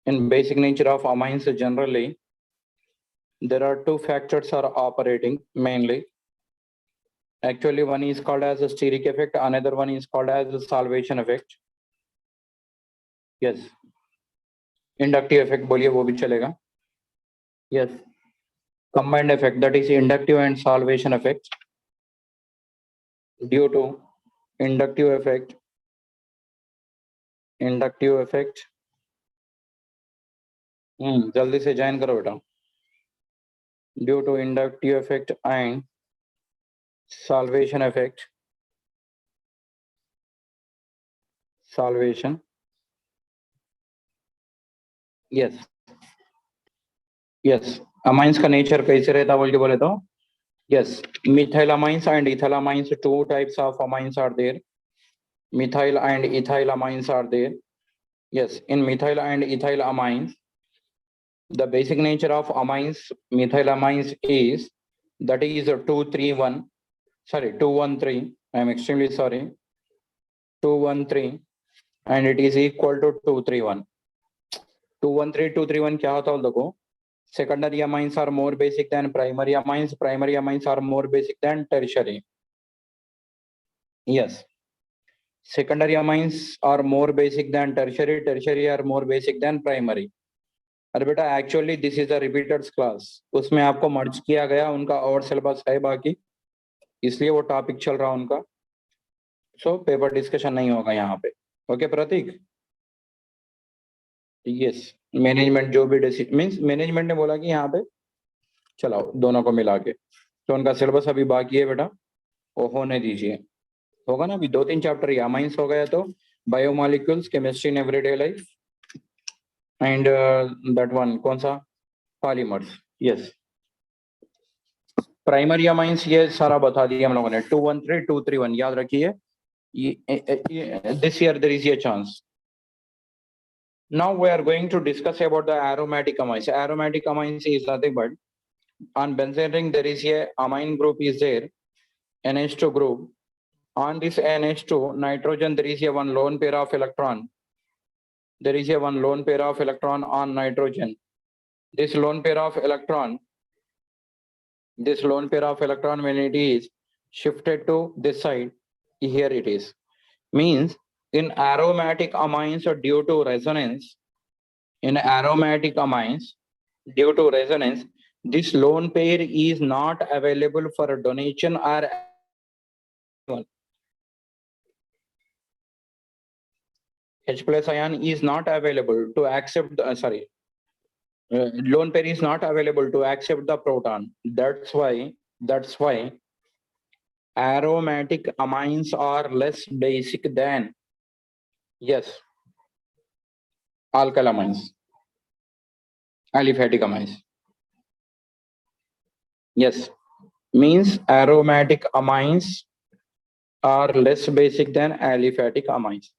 In basic nature of amines, generally, there are two factors are operating mainly. Actually, one is called as a steric effect, another one is called as a salvation effect. Yes. Inductive effect बोलिए वो भी चलेगा. Yes. Combined effect, that is inductive and salvation effect. Due to inductive effect, जल्दी से join करो बेटा. Due to inductive effect and salvation effect, salvation. Yes. Yes. Amines का nature कैसे रहता बोल के बोले तो. Yes. Methylamines and ethylamines, two types of amines are there. Methyl and ethylamines are there. Yes. In methyl and ethylamines, the basic nature of amines, methylamines is that is 231. Sorry, 213. I am extremely sorry. 213, and it is equal to 231. 213, 231 क्या होता है देखो. Secondary amines are more basic than primary amines. Primary amines are more basic than tertiary. Yes. Secondary amines are more basic than tertiary. Tertiary are more basic than primary. अरे बेटा actually this is a repeated class, उसमें आपको मर्ज किया गया, उनका और syllabus है बाकी, इसलिए वो टॉपिक चल रहा उनका. सो पेपर डिस्कशन नहीं होगा यहाँ पे. ओके प्रतीक. यस. मैनेजमेंट जो भी मीन्स मैनेजमेंट ने बोला कि यहाँ पे चलाओ दोनों को मिला के, तो उनका सिलेबस अभी बाकी है बेटा, वो होने दीजिए. होगा ना, अभी 2-3 चैप्टर ये अमाइंस हो गया तो biomolecules, chemistry in everyday life, and that one कौन सा, पॉलीमर्स. यस. प्राइमरी अमाइंस ये सारा बता दिया हम लोगों ने. 213, 231 याद रखिए. This year there is a chance. Now we are going to discuss about the aromatic amines. Aromatic amines is nothing but on benzene ring there is a amine group is there, NH2 group. On this NH2 nitrogen there is a one lone pair of electron. There is a one lone pair of electron on nitrogen. This lone pair of electron when it is shifted to this side, here it is. Means in aromatic amines due to resonance, this lone pair is not available for donation or H plus ion is not available to accept the, lone pair is not available to accept the proton. That's why aromatic amines are less basic than, yes, alkyl amines, aliphatic amines. Yes, means aromatic amines are less basic than aliphatic amines.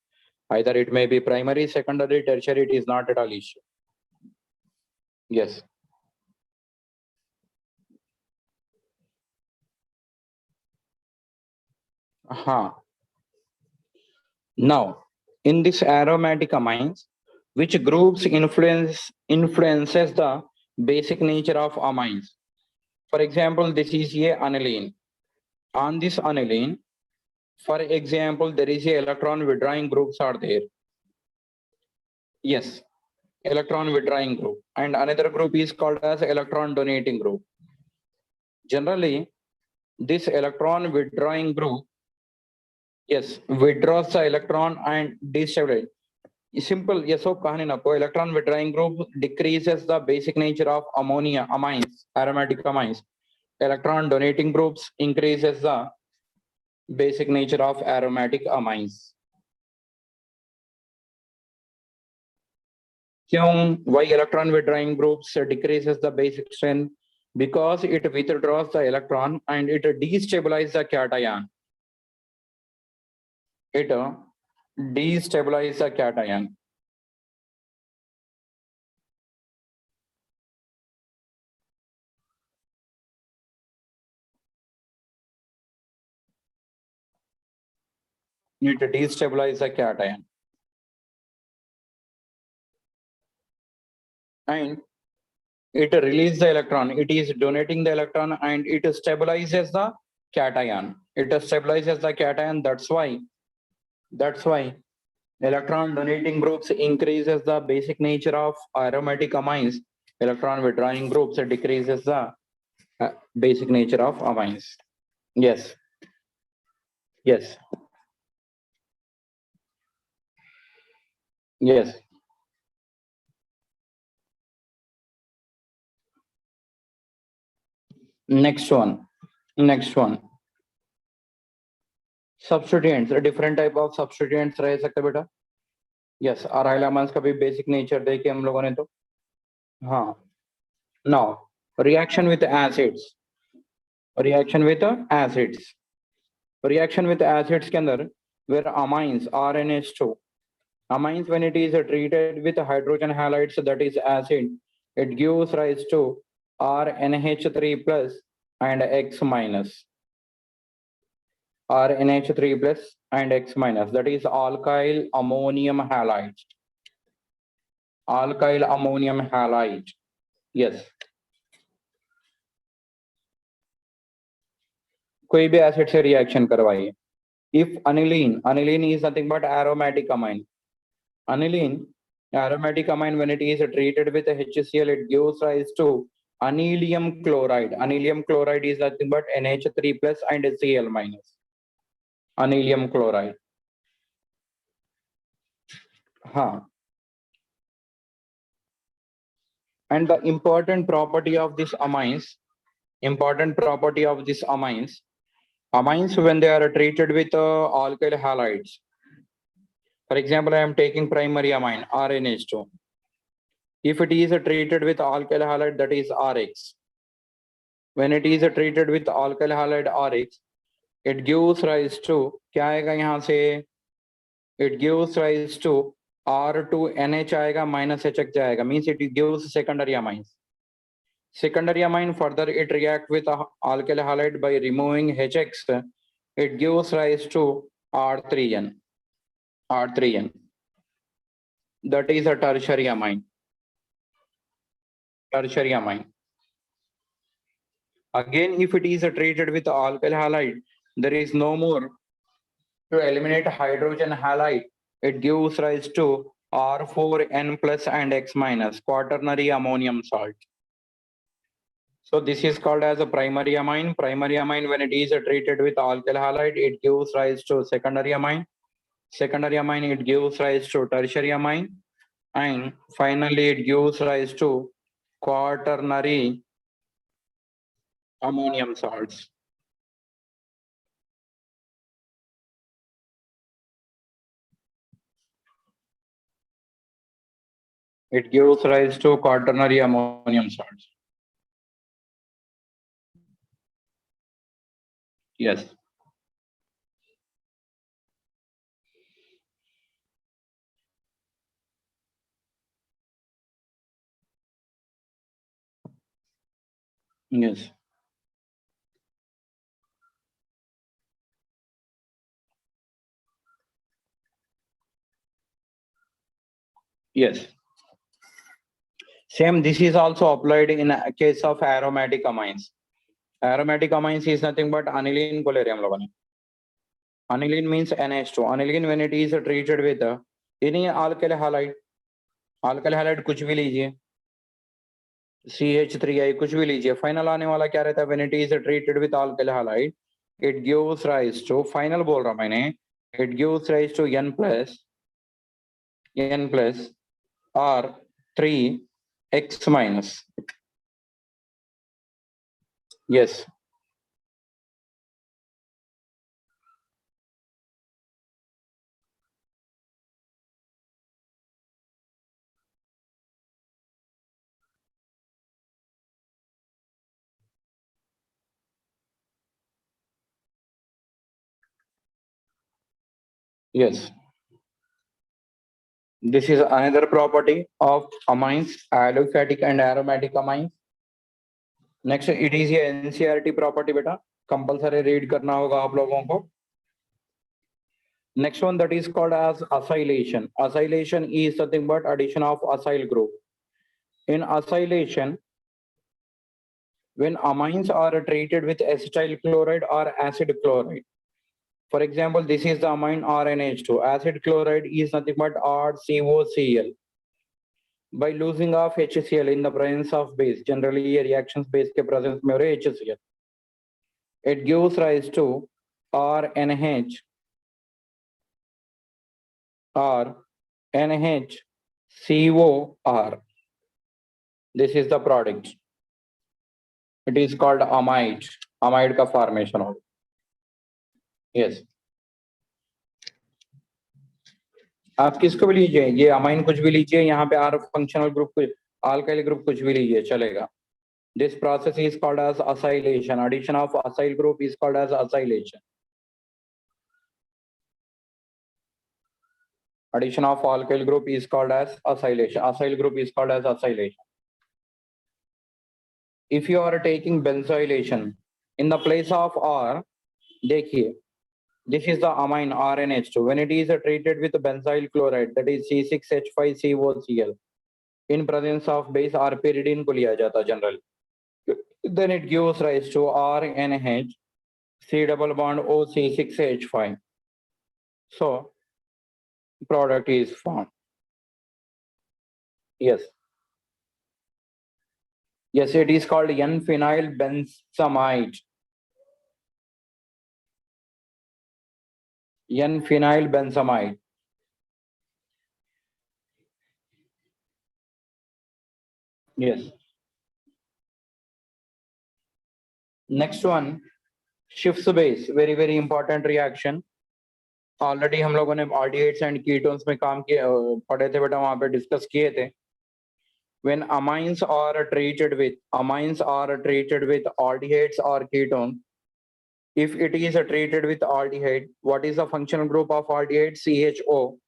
Either it may be primary, secondary, tertiary, it is not at all issue. Yes. Now, in this aromatic amines, which groups influences the basic nature of amines? For example, this is a aniline. On this aniline, for example, there is a electron withdrawing groups are there. Yes, electron withdrawing group, and another group is called as electron donating group. Generally, this electron withdrawing group, yes, withdraws the electron and destabilizes. Simple, yes, so kahani na po, electron withdrawing group decreases the basic nature of ammonia amines, aromatic amines. Electron donating groups increases the basic nature of aromatic amines. Why electron withdrawing groups decreases the basic strength? Because it withdraws the electron and it destabilizes the cation. It destabilizes the cation. It destabilizes the cation. and it releases the electron. It is donating the electron and it stabilizes the cation. It stabilizes the cation. That's why electron donating groups increases the basic nature of aromatic amines. Electron withdrawing groups decreases the basic nature of amines. Yes. Yes. Yes. Next one. Next one. Substituents. Different type of substituents रह सकते बेटा. Yes. Aryl amines का भी basic nature देखे हम लोगों ने तो. हाँ. Now reaction with acids. Reaction with acids. Reaction with acids के अंदर where amines RNH2. Amines when it is treated with hydrogen halides, that is acid, it gives rise to RNH3 plus and X minus. RNH3 plus and X minus, that is alkyl ammonium halide. Alkyl ammonium halide. Yes. कोई भी acid से reaction करवाइए. If aniline is nothing but aromatic amine. Aniline, aromatic amine, when it is treated with HCl, it gives rise to anilium chloride. Anilium chloride is nothing but NH3 plus and Cl minus. Anilium chloride. And the important property of these amines, amines when they are treated with alkyl halides. For example, I am taking primary amine RNH2. If it is treated with alkyl halide, that is RX. When it is treated with alkyl halide RX, it gives rise to क्या आएगा यहाँ से? It gives rise to R2NH आएगा minus HX जाएगा, means it gives secondary amines. Secondary amine further it react with alkyl halide by removing HX. It gives rise to R3N. R3N. That is a tertiary amine. Tertiary amine. Again, if it is treated with alkyl halide, there is no more to eliminate hydrogen halide. It gives rise to R4N plus and X minus, quaternary ammonium salt. So this is called as a primary amine. Primary amine, when it is treated with alkyl halide, it gives rise to secondary amine. Secondary amine, it gives rise to tertiary amine. And finally, it gives rise to quaternary ammonium salts. It gives rise to quaternary ammonium salts. Yes. Yes. Yes. Same, this is also applied in a case of aromatic amines. Aromatic amines is nothing but aniline को ले रहे हैं हम लोगों ने. Aniline means NH2. Aniline when it is treated with any alkyl halide. Alkyl halide कुछ भी लीजिए. CH3I कुछ भी लीजिए. Final आने वाला क्या रहता है? When it is treated with alkyl halide, it gives rise to, final बोल रहा हूं मैंने, it gives rise to N plus R3 X minus. Yes. Yes. This is another property of amines, aliphatic and aromatic amines. Next, it is a NCERT property beta. Compulsory read करना होगा आप लोगों को. Next one, that is called as acylation. Acylation is nothing but addition of acyl group. In acylation, when amines are treated with acetyl chloride or acid chloride. For example, this is the amine RNH2. Acid chloride is nothing but RCOCl. By losing of HCl in the presence of base, generally reactions base के presence में HCl, it gives rise to RNH or NHCOR. This is the product. It is called amide. Amide का formation हो. Yes. आप किसको भी लीजिए, ये amine कुछ भी लीजिए, यहाँ पे आर फंक्शनल ग्रुप कुछ, अल्काइल ग्रुप कुछ भी लीजिए चलेगा. This process is called as acylation. Addition of acyl group is called as acylation. Addition of alkyl group is called as acylation. Acyl group is called as acylation. If you are taking benzylation in the place of R, देखिए, this is the amine RNH2. When it is treated with benzyl chloride, that is C6H5COCl, in presence of base R pyridine को लिया जाता generally. Then it gives rise to RNH C double bond OC6H5. So product is formed. Yes. Yes, it is called N-phenyl benzamide. N-phenyl benzamide. Yes. Next one, Schiff's base, very very important reaction. Already हम लोगों ने aldehydes and ketones में काम किया, पढ़े थे बेटा, वहाँ पे डिस्कस किए थे. When amines are treated with aldehydes or ketones, if it is treated with aldehyde, what is the functional group of aldehyde? CHO.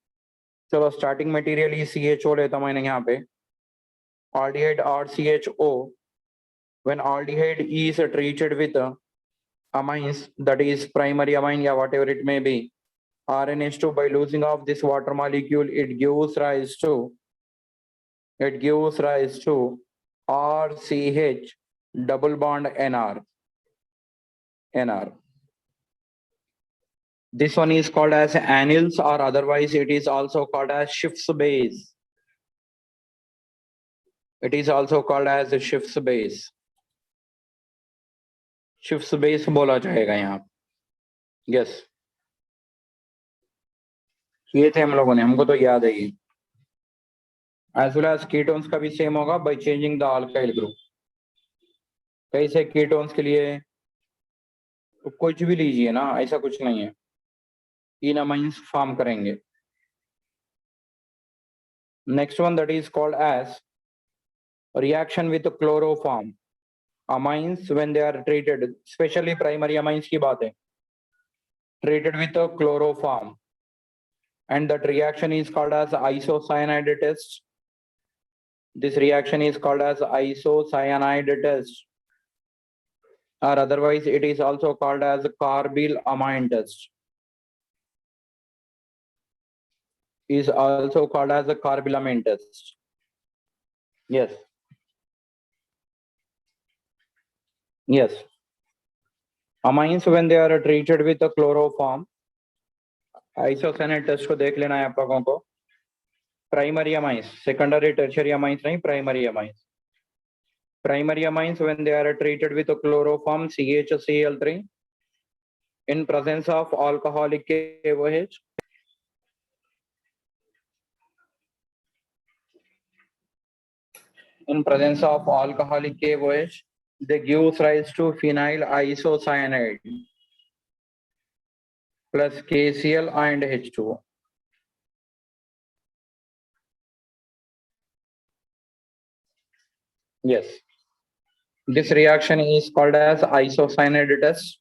चलो starting material is CHO लेता मैंने यहाँ पे. Aldehyde or CHO. When aldehyde is treated with amines, that is primary amine, yeah, whatever it may be, RNH2, by losing of this water molecule, it gives rise to RCH double bond NR. This one is called as anyls, or otherwise it is also called as Schiff's base. It is also called as the Schiff's base. Schiff's base बोला जाएगा यहाँ. Yes. ये थे हम लोगों ने, हमको तो याद है ये. As well as ketones का भी सेम होगा by changing the alkyl group. कैसे ketones के लिए कुछ भी लीजिए ना, ऐसा कुछ नहीं है, इन amines फॉर्म करेंगे. Next one, that is called as reaction with chloroform. Amines when they are treated, especially primary amines की बात है, treated with a chloroform, and that reaction is called as isocyanide test. This reaction is called as isocyanide test, or otherwise it is also called as carbylamine test. Is also called as a carbylamine test. Yes. Yes. Amines when they are treated with a chloroform, isocyanide test को देख लेना है आप लोगों को. Primary amines, secondary tertiary amines नहीं, primary amines. Primary amines when they are treated with a chloroform CHCl3 in presence of alcoholic KOH. In presence of alcoholic KOH, they give rise to phenyl isocyanide plus KCl and H2O. Yes. This reaction is called as isocyanide test.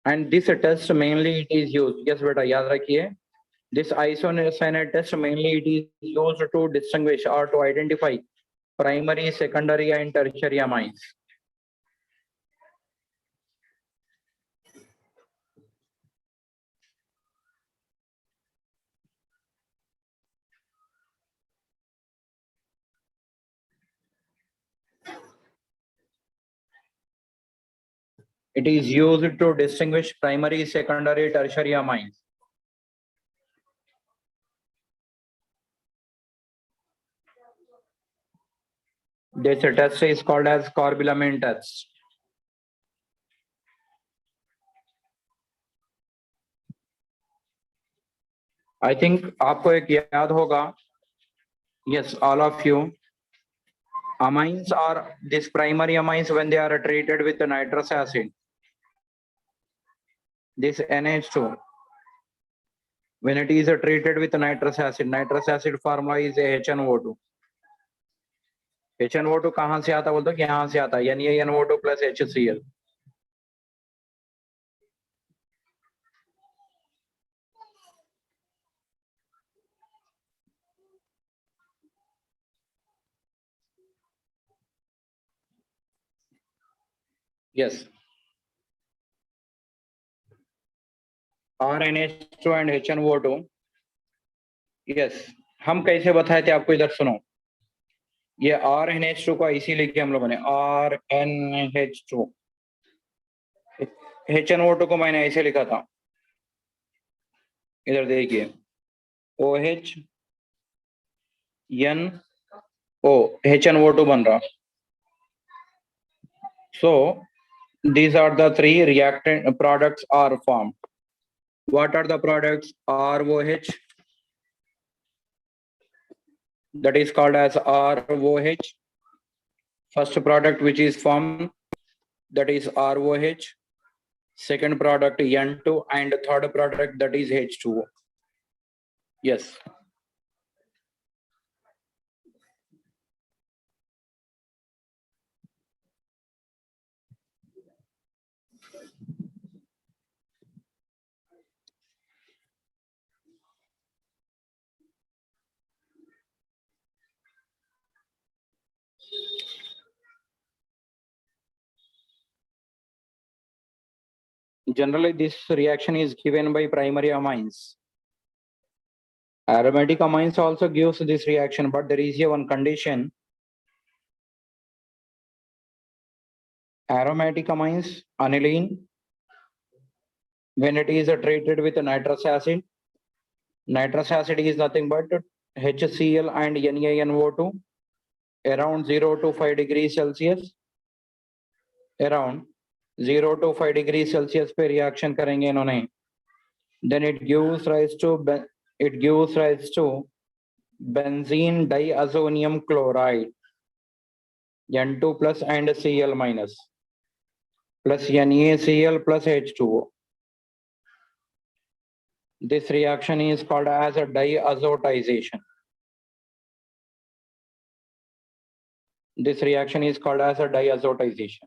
And this test mainly it is used. Yes, beta, याद रखिए. This isocyanide test mainly it is used to distinguish or to identify primary, secondary, and tertiary amines. It is used to distinguish primary, secondary, tertiary amines. This test is called as Corbilamine test. I think आपको एक याद होगा. Yes, all of you. Amines are these primary amines when they are treated with the nitrous acid. This NH2. When it is treated with nitrous acid formula is HNO2. HNO2 कहाँ से आता बोलते हो कि यहाँ से आता है NaNO2 plus HCl. Yes. RNH2 and HNO2. Yes. हम कैसे बताए थे आपको, इधर सुनो. ये RNH2 का इसी लिखे हम लोगों ने RNH2. HNO2 को मैंने ऐसे लिखा था. इधर देखिए OH NO HNO2 बन रहा. So these are the three reactant products are formed. What are the products? ROH, that is called as ROH. First product which is formed, that is ROH. Second product N2 and third product that is H2O. Yes. Generally, this reaction is given by primary amines. Aromatic amines also gives this reaction, but there is one condition. Aromatic amines, aniline, when it is treated with nitrous acid is nothing but HCl and NaNO2 around 0 to 5 degrees Celsius. Around 0 to 5 degrees Celsius पे reaction करेंगे इन्होंने. Then it gives rise to benzene diazonium chloride N2 plus and Cl minus plus NaCl plus H2O. This reaction is called as a diazotization. This reaction is called as a diazotization.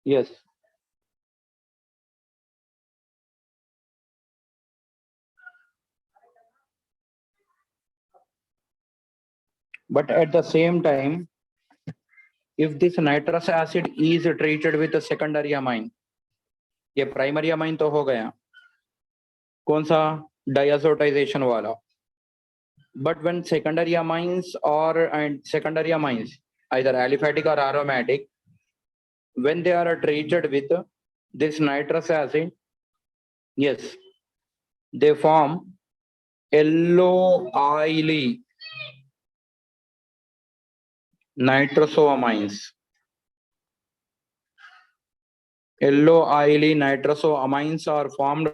Yes. But at the same time, if this nitrous acid is treated with a secondary amine, ये primary amine तो हो गया, कौन सा diazotization वाला. But when secondary amines either aliphatic or aromatic, when they are treated with this nitrous acid, yes, they form yellow oily nitrosoamines. Yellow oily nitrosoamines are formed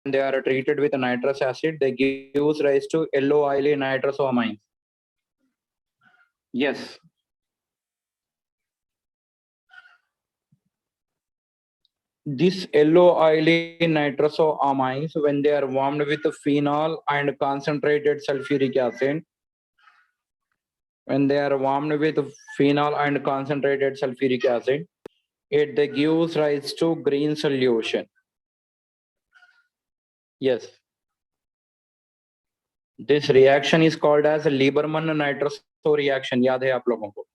when they are treated with nitrous acid. They gives rise to yellow oily nitrosoamines. Yes. This yellow oily nitrosoamines, when they are warmed with phenol and concentrated sulfuric acid, it gives rise to green solution. Yes. This reaction is called as Lieberman nitroso reaction. याद है आप लोगों को?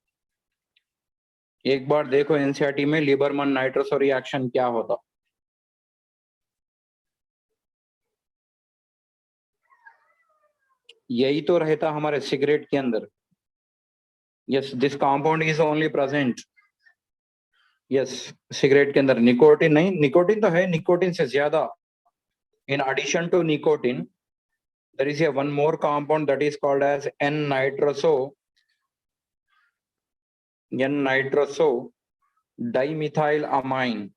एक बार देखो NCERT में लीबरमन nitroso reaction क्या होता. यही तो रहता हमारे सिगरेट के अंदर. Yes, this compound is only present. Yes, cigarette के अंदर निकोटिन नहीं, निकोटिन तो है, निकोटिन से ज्यादा. In addition to nicotine, there is a one more compound that is called as N-nitroso dimethylamine.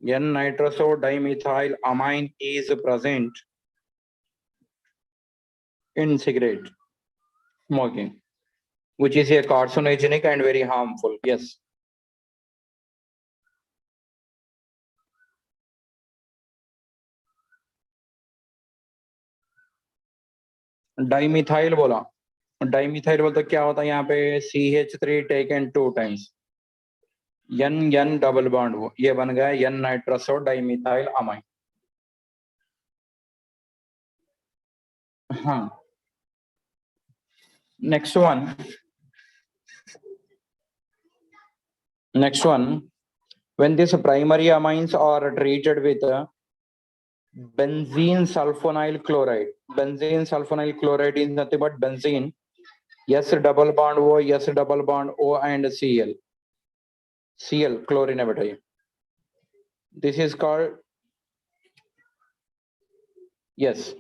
N-nitroso dimethylamine is present in cigarette smoking, which is a carcinogenic and very harmful. Yes. Dimethyl बोला. Dimethyl बोलते क्या होता है यहाँ पे? CH3 taken 2 times. N double bond, वो ये बन गया N नाइट्रोसो डाइमिथाइल अमाइन. हाँ. Next one. When these primary amines are treated with benzene sulfonyl chloride. Benzene sulfonyl chloride is nothing but benzene. S double bond O and Cl. Cl, chlorine है बेटा ये. This is called, yes,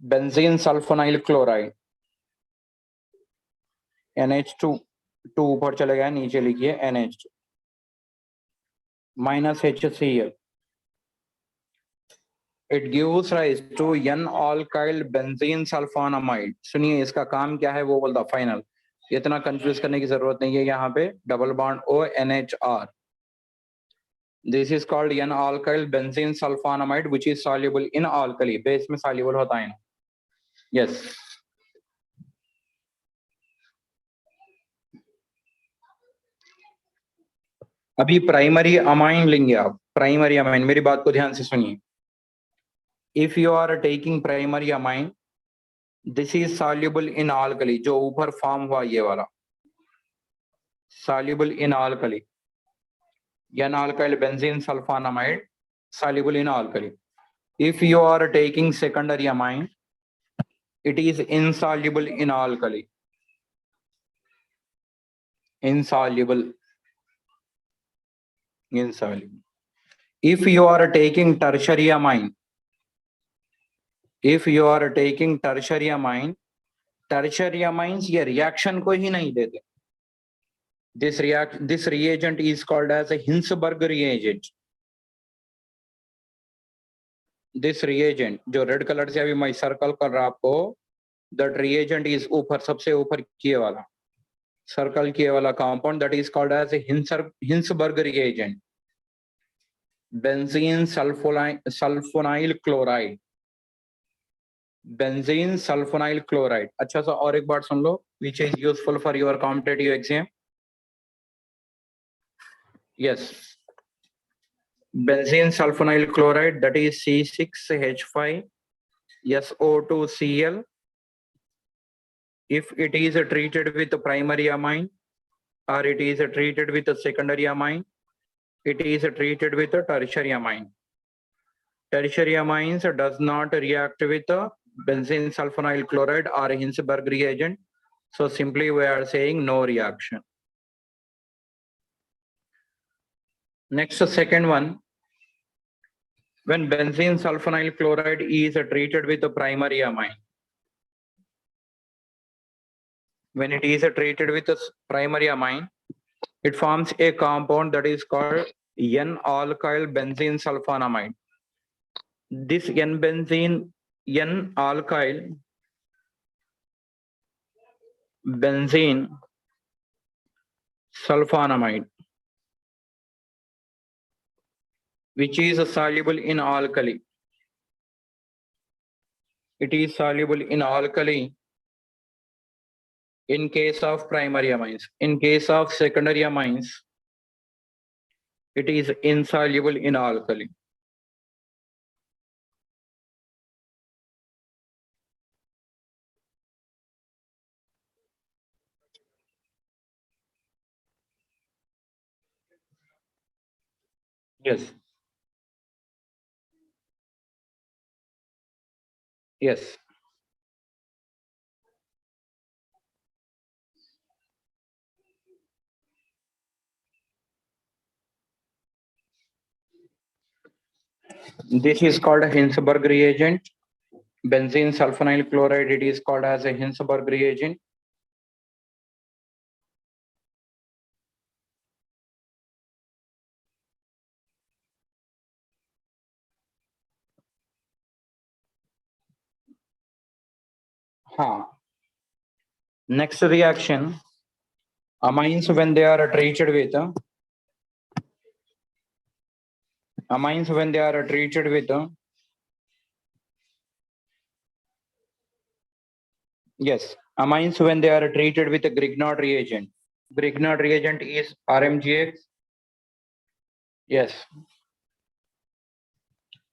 benzene sulfonyl chloride. NH2 ऊपर चले गया, नीचे लिखिए NH2 minus HCl. It gives rise to N-alkyl benzene sulfonamide. सुनिए इसका काम क्या है वो बोलता फाइनल. इतना कंफ्यूज करने की जरूरत नहीं है. यहाँ पे double bond O NHR. This is called N-alkyl benzene sulfonamide, which is soluble in alkali. Base में soluble होता है. Yes. अभी प्राइमरी अमाइन लेंगे आप. प्राइमरी अमाइन, मेरी बात को ध्यान से सुनिए. If you are taking primary amine, this is soluble in alkali. जो ऊपर फॉर्म हुआ ये वाला soluble in alkali. N-alkyl benzene sulfonamide soluble in alkali. If you are taking secondary amine, it is insoluble in alkali. Insoluble. If you are taking tertiary amine, tertiary amines ये reaction को ही नहीं देते. This reagent is called as a Hinsberg reagent. This reagent जो red colour से अभी मैं circle कर रहा आपको, that reagent is ऊपर, सबसे ऊपर किए वाला सर्कल किए वाला compound, that is called as a Hinsberg reagent. Benzene sulfonyl chloride. Benzene sulfonyl chloride. अच्छा सा और एक बार सुन लो, which is useful for your competitive exam. Yes. Benzene sulfonyl chloride, that is C6H5SO2Cl. If it is treated with primary amine or it is treated with a secondary amine, it is treated with a tertiary amine. Tertiary amines does not react with benzene sulfonyl chloride or Hinsberg reagent. So simply we are saying no reaction. Next, second one. When benzene sulfonyl chloride is treated with a primary amine, when it is treated with a primary amine, it forms a compound that is called N-alkyl benzene sulfonamide. This N-alkyl benzene sulfonamide, which is soluble in alkali. It is soluble in alkali in case of primary amines. In case of secondary amines, it is insoluble in alkali. Yes. Yes. This is called a Hinsberg reagent. Benzene sulfonyl chloride, it is called as a Hinsberg reagent. Next reaction, amines when they are treated with yes, amines when they are treated with a Grignard reagent. Grignard reagent is RMGX. Yes.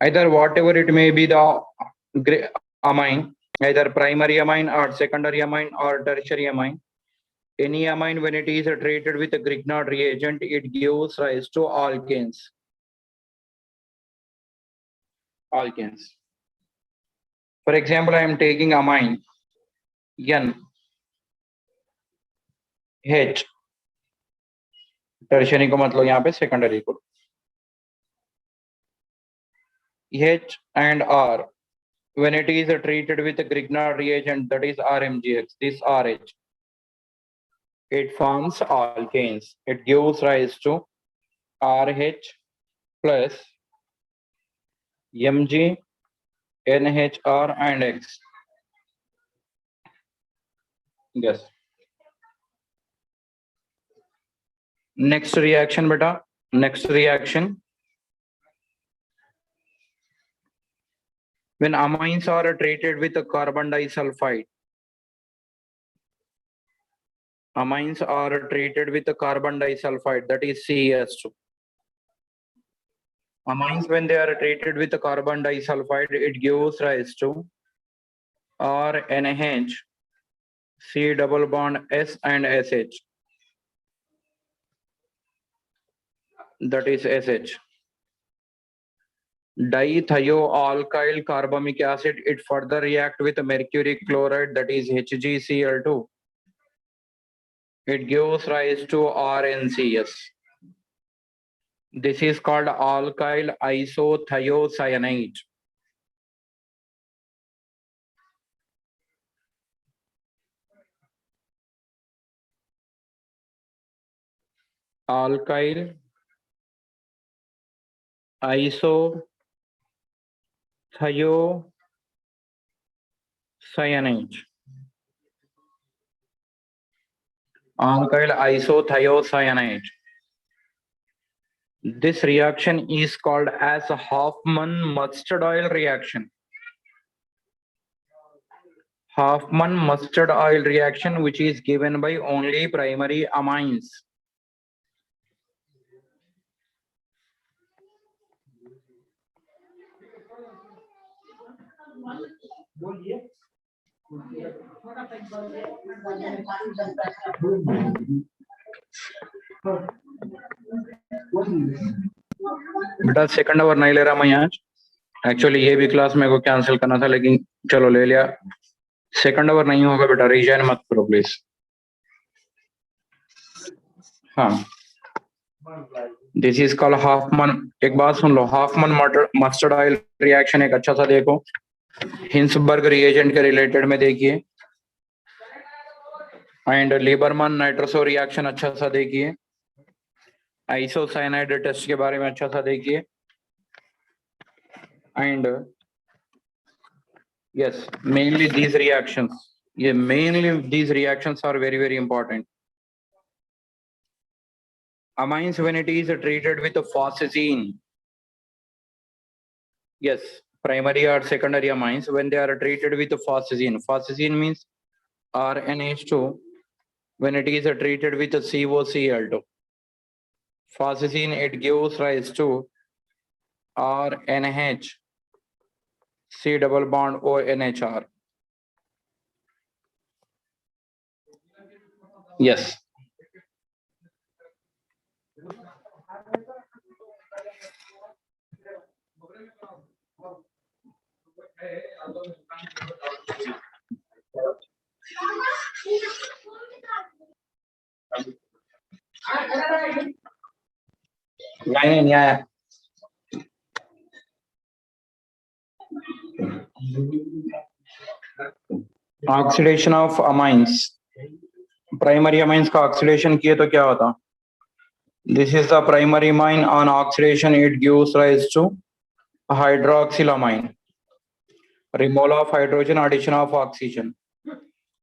Either whatever it may be the amine, either primary amine or secondary amine or tertiary amine. Any amine when it is treated with a Grignard reagent, it gives rise to alkanes. Alkanes. For example, I am taking amine N H, tertiary को मतलब यहाँ पे secondary को, H and R when it is treated with a Grignard reagent, that is RMGX, this RH, it forms alkanes. It gives rise to RH plus Mg, NHR and X. Yes. Next reaction, beta. Next reaction. When amines are treated with a carbon disulfide, amines are treated with a carbon disulfide, that is CH2. Amines when they are treated with a carbon disulfide, it gives rise to RNH, C double bond S and SH. That is SH. Dithioalkyl carbamic acid, it further react with mercury chloride, that is HgCl2. It gives rise to RNCS. This is called alkyl isothiocyanate. Alkyl isothiocyanate. Alkyl isothiocyanate. This reaction is called as a Hoffman mustard oil reaction. Hoffman mustard oil reaction, which is given by only primary amines. बेटा second hour नहीं ले रहा मैं आज, actually ये भी class मेरे को कैंसिल करना था, लेकिन चलो ले लिया। सेकंड आवर नहीं होगा बेटा, रिजाइन मत करो प्लीज। हाँ, दिस इज कॉल्ड हॉफमन। एक बात सुन लो, हॉफमन मस्टर्ड ऑयल रिएक्शन एक अच्छा सा देखो, हिंसबर्ग रिएजेंट के रिलेटेड में देखिए, एंड लीबरमैन नाइट्रोसो रिएक्शन अच्छा सा देखिए, आइसोसाइनाइड टेस्ट के बारे में अच्छा सा देखिए, and yes mainly these reactions, ये mainly these reactions are very very important. Amines when it is treated with phosgene, yes, primary or secondary amines when they are treated with phosgene. Phosgene means RNH2 when it is treated with COCl2. Phosgene, it gives rise to RNH, C double bond ONHR. Yes. नहीं आया। Oxidation of amines, primary amines का oxidation किए तो क्या होता? This is the primary amine, on oxidation it gives rise to hydroxylamine, removal of hydrogen, addition of oxygen.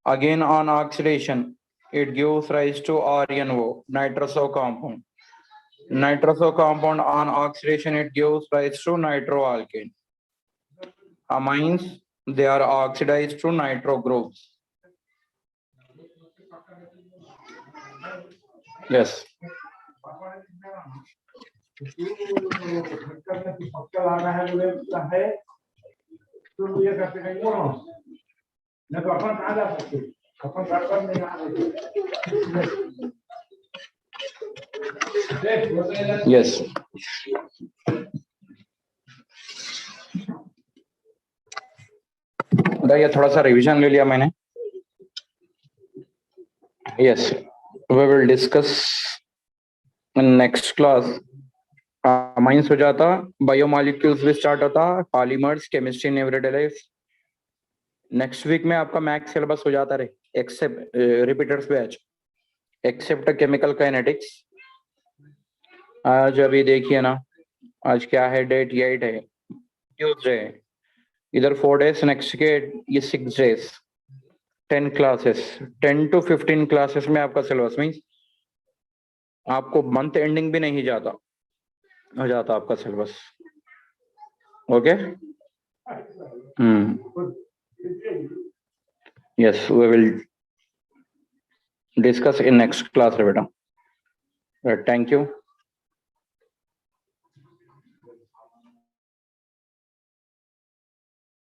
Again on oxidation it gives rise to RNO, nitroso compound. Nitroso compound on oxidation it gives rise to nitroalkane. Amines, they are oxidized to nitro groups. Yes. Yes. ये थोड़ा सा revision ले लिया मैंने. Yes, we will discuss in next class. Amines हो जाता, biomolecules भी start होता, polymers, chemistry in everyday life. Next week में आपका मैथ्स सिलेबस हो जाता रहे, except repeaters batch, except chemical kinetics. आज अभी देखिए ना, आज क्या है, डेट 8 है, ट्यूसडे. इधर 4 डेज, नेक्स्ट के ये 6 डेज, 10 क्लासेस, 10 to 15 क्लासेस में आपका सिलेबस मीन्स आपको मंथ एंडिंग भी नहीं जाता, हो जाता आपका syllabus. Okay. Yes, we will discuss in next class, beta. Thank you.